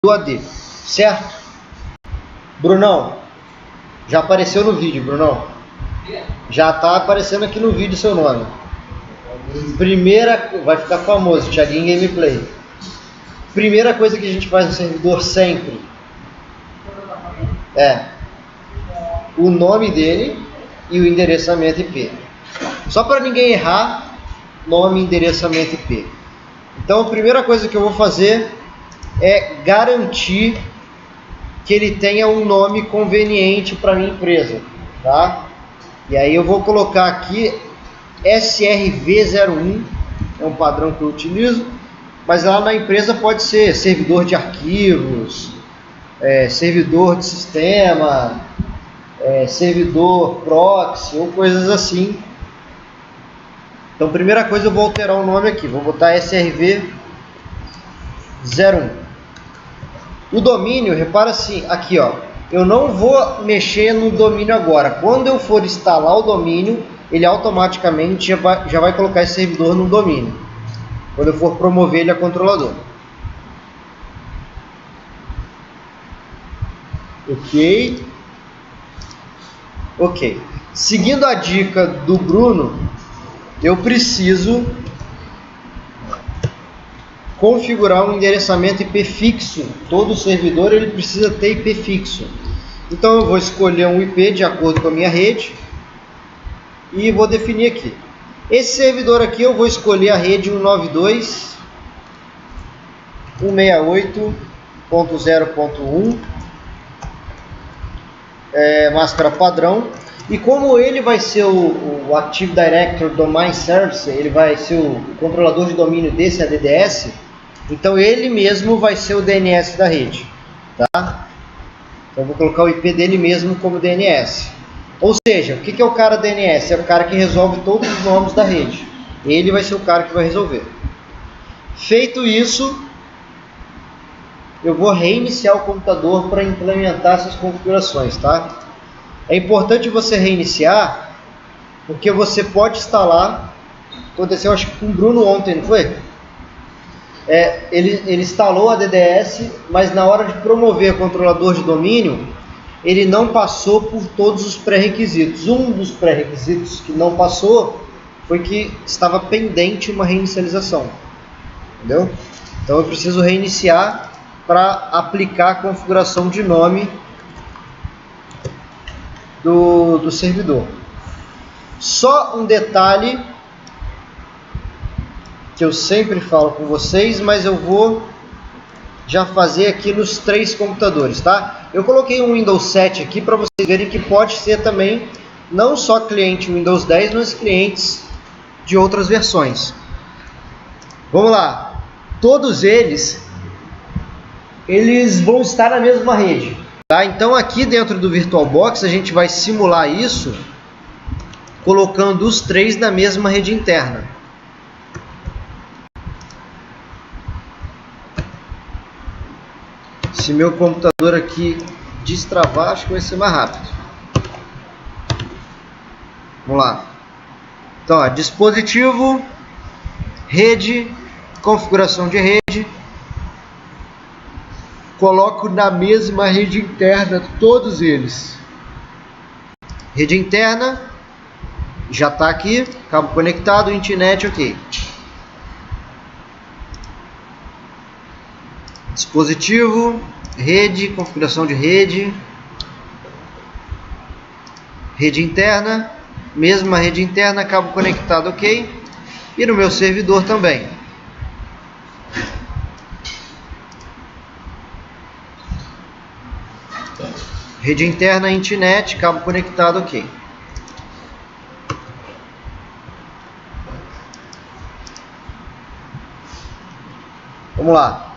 do AD, certo? Brunão, já apareceu no vídeo, Brunão. Já está aparecendo aqui no vídeo seu nome. Primeira, vai ficar famoso, Thiaguinho Gameplay. Primeira coisa que a gente faz no servidor sempre é o nome dele e o endereçamento IP. Só para ninguém errar, nome, endereçamento IP. Então a primeira coisa que eu vou fazer é garantir que ele tenha um nome conveniente para a minha empresa, tá? E aí eu vou colocar aqui SRV01, é um padrão que eu utilizo, mas lá na empresa pode ser servidor de arquivos, servidor de sistema, servidor proxy ou coisas assim. Então, primeira coisa, eu vou alterar o nome aqui, vou botar SRV01. O domínio, repara assim, aqui ó, eu não vou mexer no domínio agora. Quando eu for instalar o domínio, ele automaticamente já vai colocar esse servidor no domínio, quando eu for promover ele a controlador. Ok. Seguindo a dica do Bruno, eu preciso configurar um endereçamento IP fixo. Todo servidor ele precisa ter IP fixo. Então eu vou escolher um IP de acordo com a minha rede e vou definir aqui. Esse servidor aqui eu vou escolher a rede 192.168.0.1, máscara padrão. E como ele vai ser o Active Directory Domain Service, ele vai ser o controlador de domínio desse ADDS, então ele mesmo vai ser o DNS da rede, tá? Então eu vou colocar o IP dele mesmo como DNS. Ou seja, o que é o cara DNS? É o cara que resolve todos os nomes da rede. Ele vai ser o cara que vai resolver. Feito isso, eu vou reiniciar o computador para implementar essas configurações, tá? É importante você reiniciar, porque você pode instalar. Aconteceu acho que com o Bruno ontem, não foi? Ele instalou a DDS, mas na hora de promover o controlador de domínio, ele não passou por todos os pré-requisitos. Um dos pré-requisitos que não passou foi que estava pendente uma reinicialização. Entendeu? Então eu preciso reiniciar para aplicar a configuração de nome do servidor. Só um detalhe que eu sempre falo com vocês, mas eu vou já fazer aqui nos 3 computadores, tá? Eu coloquei um Windows 7 aqui para vocês verem que pode ser também não só cliente Windows 10, mas clientes de outras versões. Vamos lá. Todos eles vão estar na mesma rede. Tá? Então aqui dentro do VirtualBox a gente vai simular isso colocando os 3 na mesma rede interna. Se meu computador aqui destravar, acho que vai ser mais rápido. Vamos lá. Então, ó, dispositivo, rede, configuração de rede. Coloco na mesma rede interna todos eles. Rede interna, já está aqui, cabo conectado, internet, ok. Dispositivo, rede, configuração de rede. Rede interna, mesma rede interna, cabo conectado, ok. E no meu servidor também. Rede interna, internet, cabo conectado, ok. Vamos lá.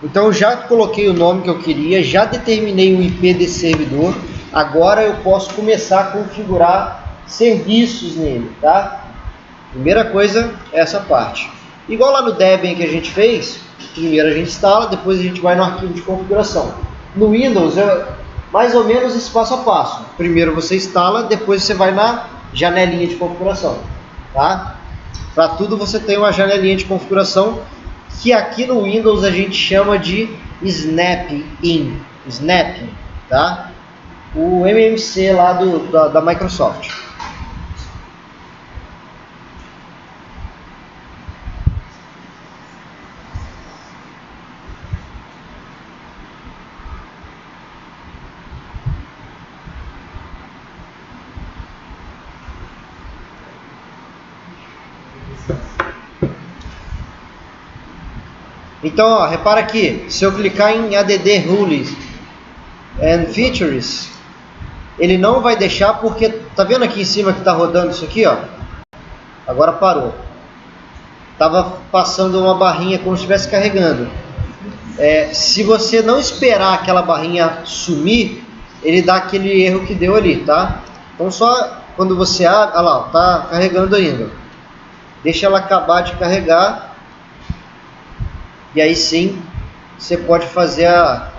Então já coloquei o nome que eu queria, já determinei o IP desse servidor. Agora eu posso começar a configurar serviços nele, tá? Primeira coisa é essa parte. Igual lá no Debian que a gente fez, primeiro a gente instala, depois a gente vai no arquivo de configuração. No Windows é mais ou menos esse passo a passo. Primeiro você instala, depois você vai na janelinha de configuração, tá? Para tudo você tem uma janelinha de configuração que aqui no Windows a gente chama de Snap, tá? O MMC lá da Microsoft. Então, ó, repara aqui, se eu clicar em ADD Rules and Features, ele não vai deixar porque, tá vendo aqui em cima que está rodando isso aqui, ó? Agora parou. Tava passando uma barrinha como se estivesse carregando. Se você não esperar aquela barrinha sumir, ele dá aquele erro que deu ali, tá? Então só quando você abre, olha lá, ó, tá carregando ainda. Deixa ela acabar de carregar. E aí sim, você pode fazer a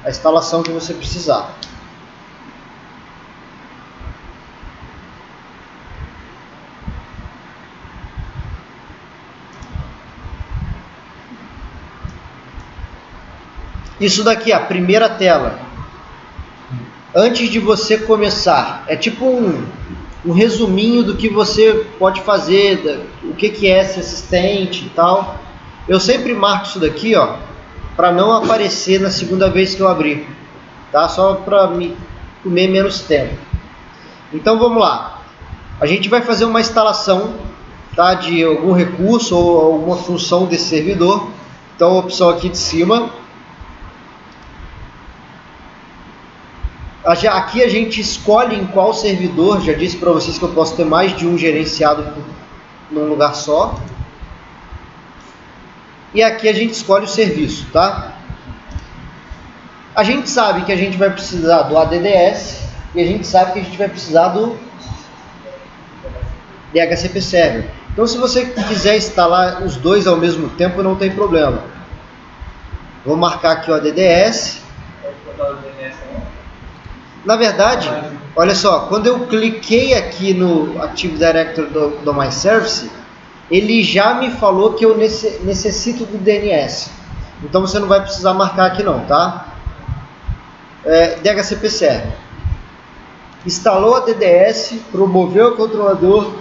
instalação que você precisar. Isso daqui, a primeira tela. Antes de você começar, é tipo um resuminho do que você pode fazer, o que é esse assistente e tal. Eu sempre marco isso daqui, ó, para não aparecer na segunda vez que eu abrir, tá? Só para me comer menos tempo. Então vamos lá. A gente vai fazer uma instalação, tá, de algum recurso ou alguma função desse servidor. Então a opção aqui de cima. Aqui a gente escolhe em qual servidor. Já disse para vocês que eu posso ter mais de um gerenciado num lugar só. E aqui a gente escolhe o serviço, tá? A gente sabe que a gente vai precisar do ADDS e a gente sabe que a gente vai precisar do DHCP Server. Então, se você quiser instalar os dois ao mesmo tempo, não tem problema. Vou marcar aqui o ADDS. Na verdade, olha só, quando eu cliquei aqui no Active Directory do My Service, ele já me falou que eu necessito do DNS. Então você não vai precisar marcar aqui não, tá? DHCP Server. Instalou a DDS, promoveu o controlador.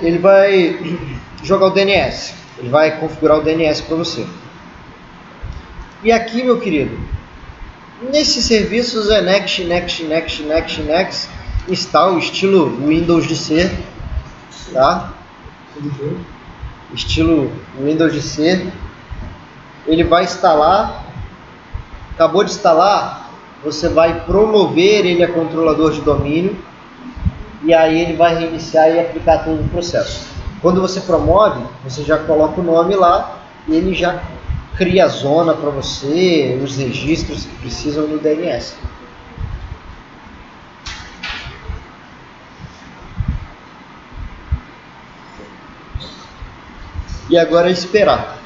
Ele vai jogar o DNS. Ele vai configurar o DNS para você. E aqui, meu querido, nesses serviços é next, install estilo Windows de C. Tá? Estilo Windows de C. Ele vai instalar. Acabou de instalar, você vai promover ele a controlador de domínio e aí ele vai reiniciar e aplicar todo o processo. Quando você promove, você já coloca o nome lá e ele já cria a zona para você, os registros que precisam no DNS. E agora é esperar.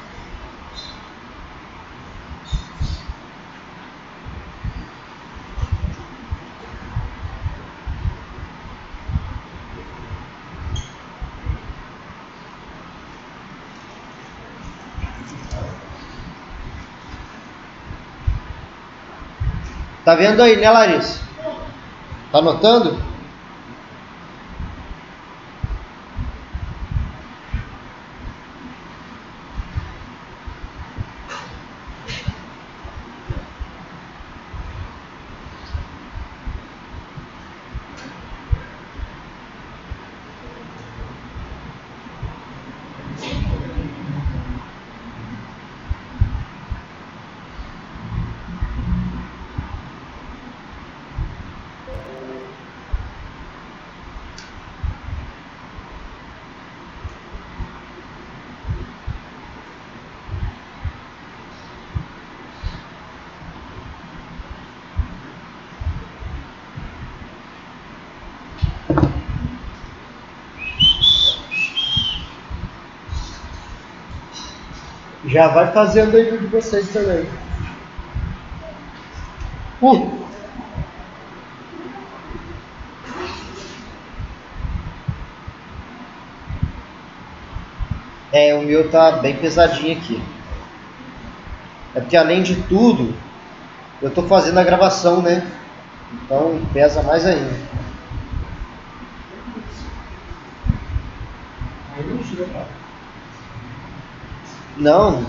Tá vendo aí, né, Larissa? Tá anotando? Já vai fazendo aí o de vocês também. O meu tá bem pesadinho aqui. É porque além de tudo, eu estou fazendo a gravação, né? Então pesa mais ainda. Não,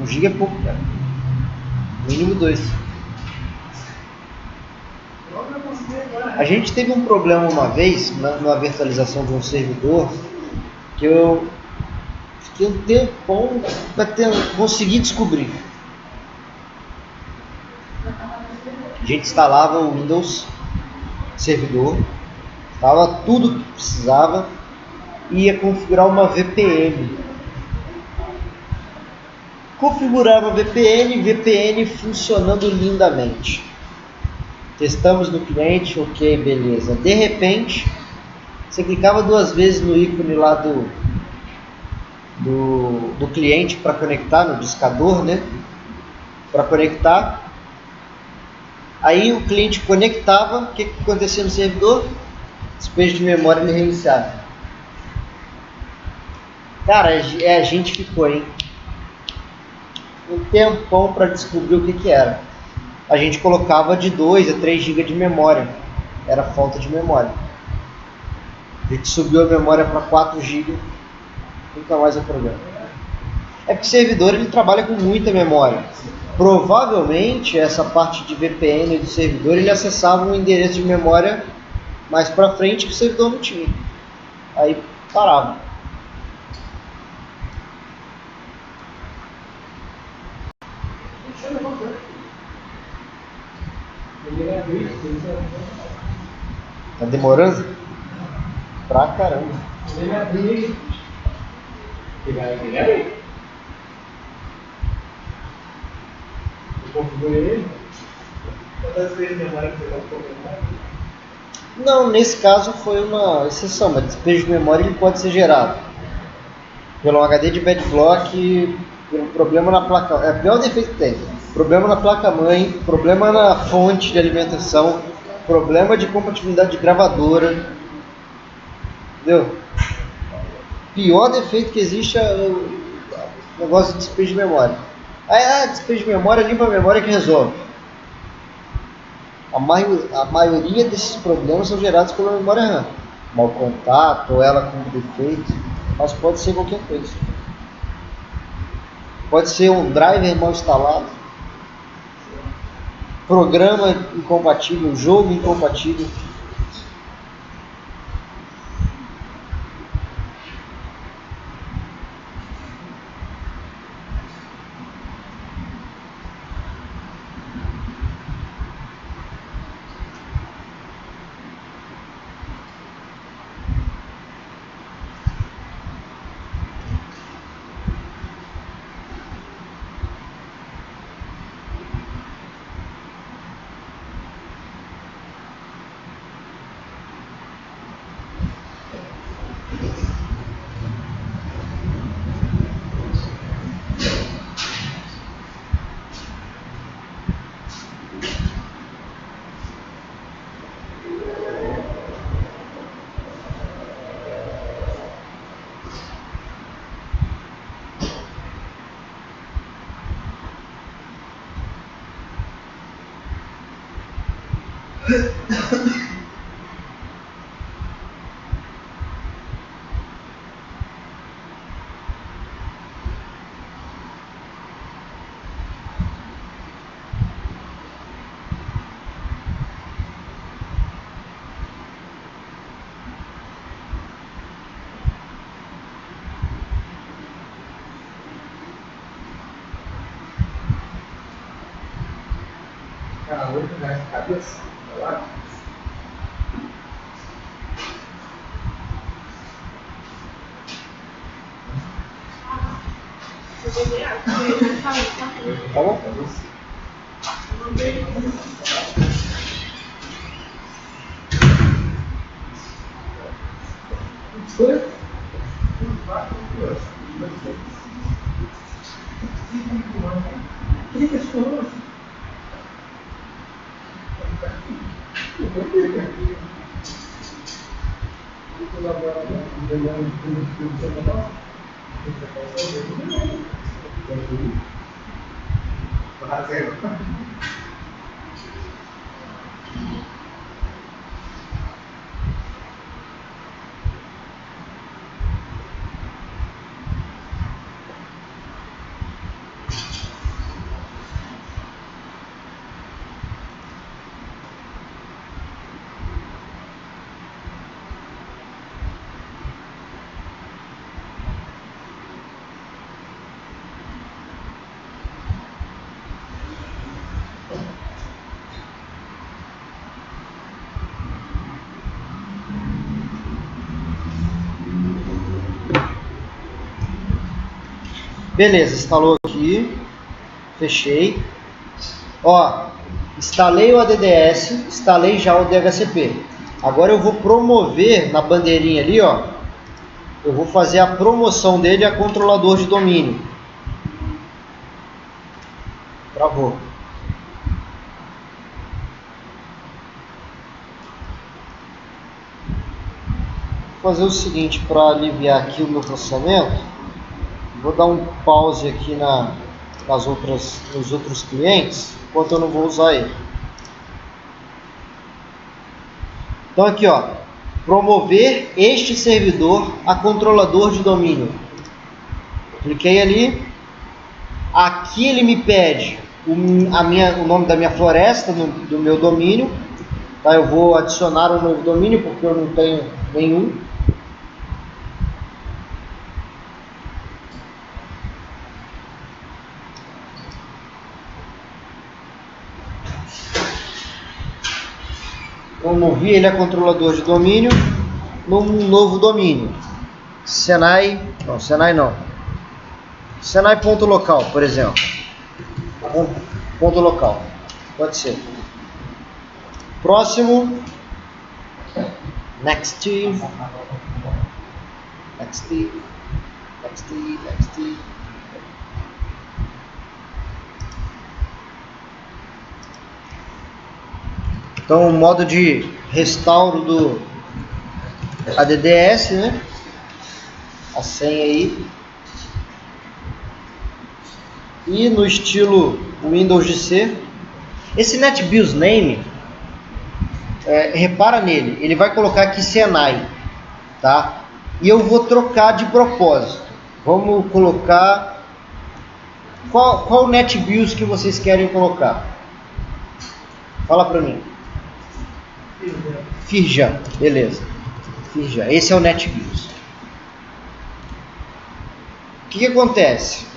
1 GB é pouco, cara. Mínimo 2. A gente teve um problema uma vez na virtualização de um servidor que eu fiquei um tempão para conseguir descobrir. A gente instalava o Windows servidor, instalava tudo que precisava e ia configurar uma VPN. Configurava VPN funcionando lindamente. Testamos no cliente, ok, beleza. De repente, você clicava 2 vezes no ícone lá do cliente para conectar, no discador, né? Para conectar. Aí o cliente conectava, o que acontecia no servidor? Despejo de memória ele reiniciava. Cara, a gente ficou, hein? Um tempão para descobrir o que era. A gente colocava de 2 a 3 GB de memória. Era falta de memória. A gente subiu a memória para 4 GB. Nunca mais é problema. É porque o servidor ele trabalha com muita memória. Provavelmente essa parte de VPN do servidor ele acessava um endereço de memória mais para frente que o servidor não tinha. Aí parava. Tá demorando? Pra caramba. Não, nesse caso foi uma exceção, mas despejo de memória ele pode ser gerado pelo HD de bad block, pelo problema na placa. É o pior defeito que tem. Problema na placa-mãe, problema na fonte de alimentação, problema de compatibilidade de gravadora. Entendeu? Pior defeito que existe é o negócio de despejo de memória. Despejo de memória, limpa a memória que resolve. A maioria desses problemas são gerados pela memória RAM. Mau contato, ou ela com defeito, mas pode ser qualquer coisa. Pode ser um driver mal instalado, programa incompatível, jogo incompatível. Cabeça, lá. Tá bom? Beleza, instalou aqui, fechei. Ó, instalei o ADDS, instalei já o DHCP. Agora eu vou promover na bandeirinha ali, ó. Eu vou fazer a promoção dele a controlador de domínio. Travou. Vou fazer o seguinte para aliviar aqui o meu processamento. Vou dar um pause aqui nos outros clientes, enquanto eu não vou usar ele. Então aqui, ó, promover este servidor a controlador de domínio. Cliquei ali. Aqui ele me pede o nome da minha floresta, do meu domínio. Tá? Eu vou adicionar um novo domínio porque eu não tenho nenhum. Promovi ele a controlador de domínio num novo domínio. Senai ponto local, por exemplo. Ponto local. Pode ser. Próximo. Next. Então, o modo de restauro do ADDS, né? A senha aí. E no estilo Windows GC. Esse NetBIOS Name, repara nele, ele vai colocar aqui Senai, tá? E eu vou trocar de propósito. Vamos colocar... Qual NetBIOS que vocês querem colocar? Fala pra mim. Firjan, beleza. Firjan, esse é o NetBIOS. O que acontece?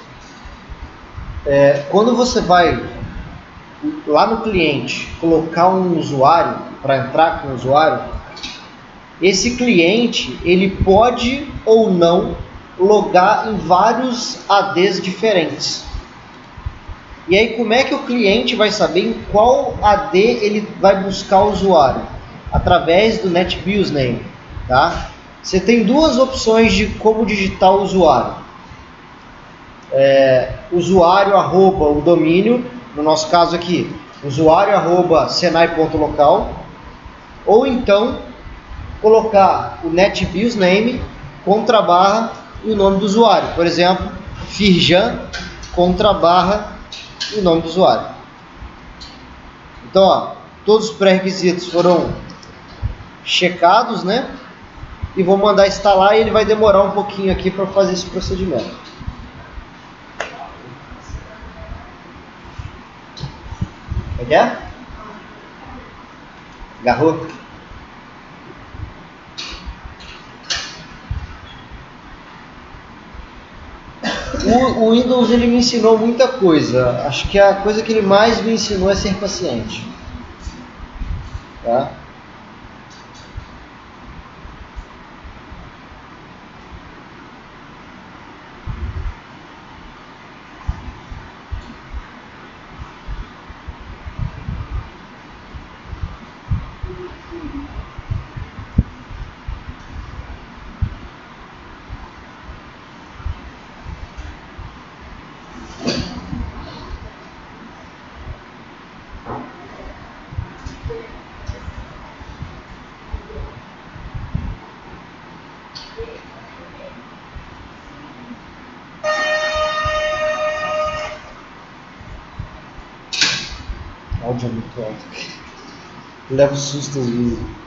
Quando você vai lá no cliente colocar um usuário, para entrar com o usuário, esse cliente ele pode ou não logar em vários ADs diferentes. E aí como é que o cliente vai saber em qual AD ele vai buscar o usuário? Através do NetBIOS Name, tá? Você tem duas opções de como digitar o usuário. Usuário arroba o domínio, no nosso caso aqui, usuário arroba senai.local, ou então colocar o NetBIOS Name, /, e o nome do usuário. Por exemplo, Firjan, /, e o nome do usuário. Então, ó, todos os pré-requisitos foram checados, né? E vou mandar instalar e ele vai demorar um pouquinho aqui para fazer esse procedimento. É? Agarrou? O Windows ele me ensinou muita coisa. Acho que a coisa que ele mais me ensinou é ser paciente. Tá? áudio é muito alto. Leva susto às vezes.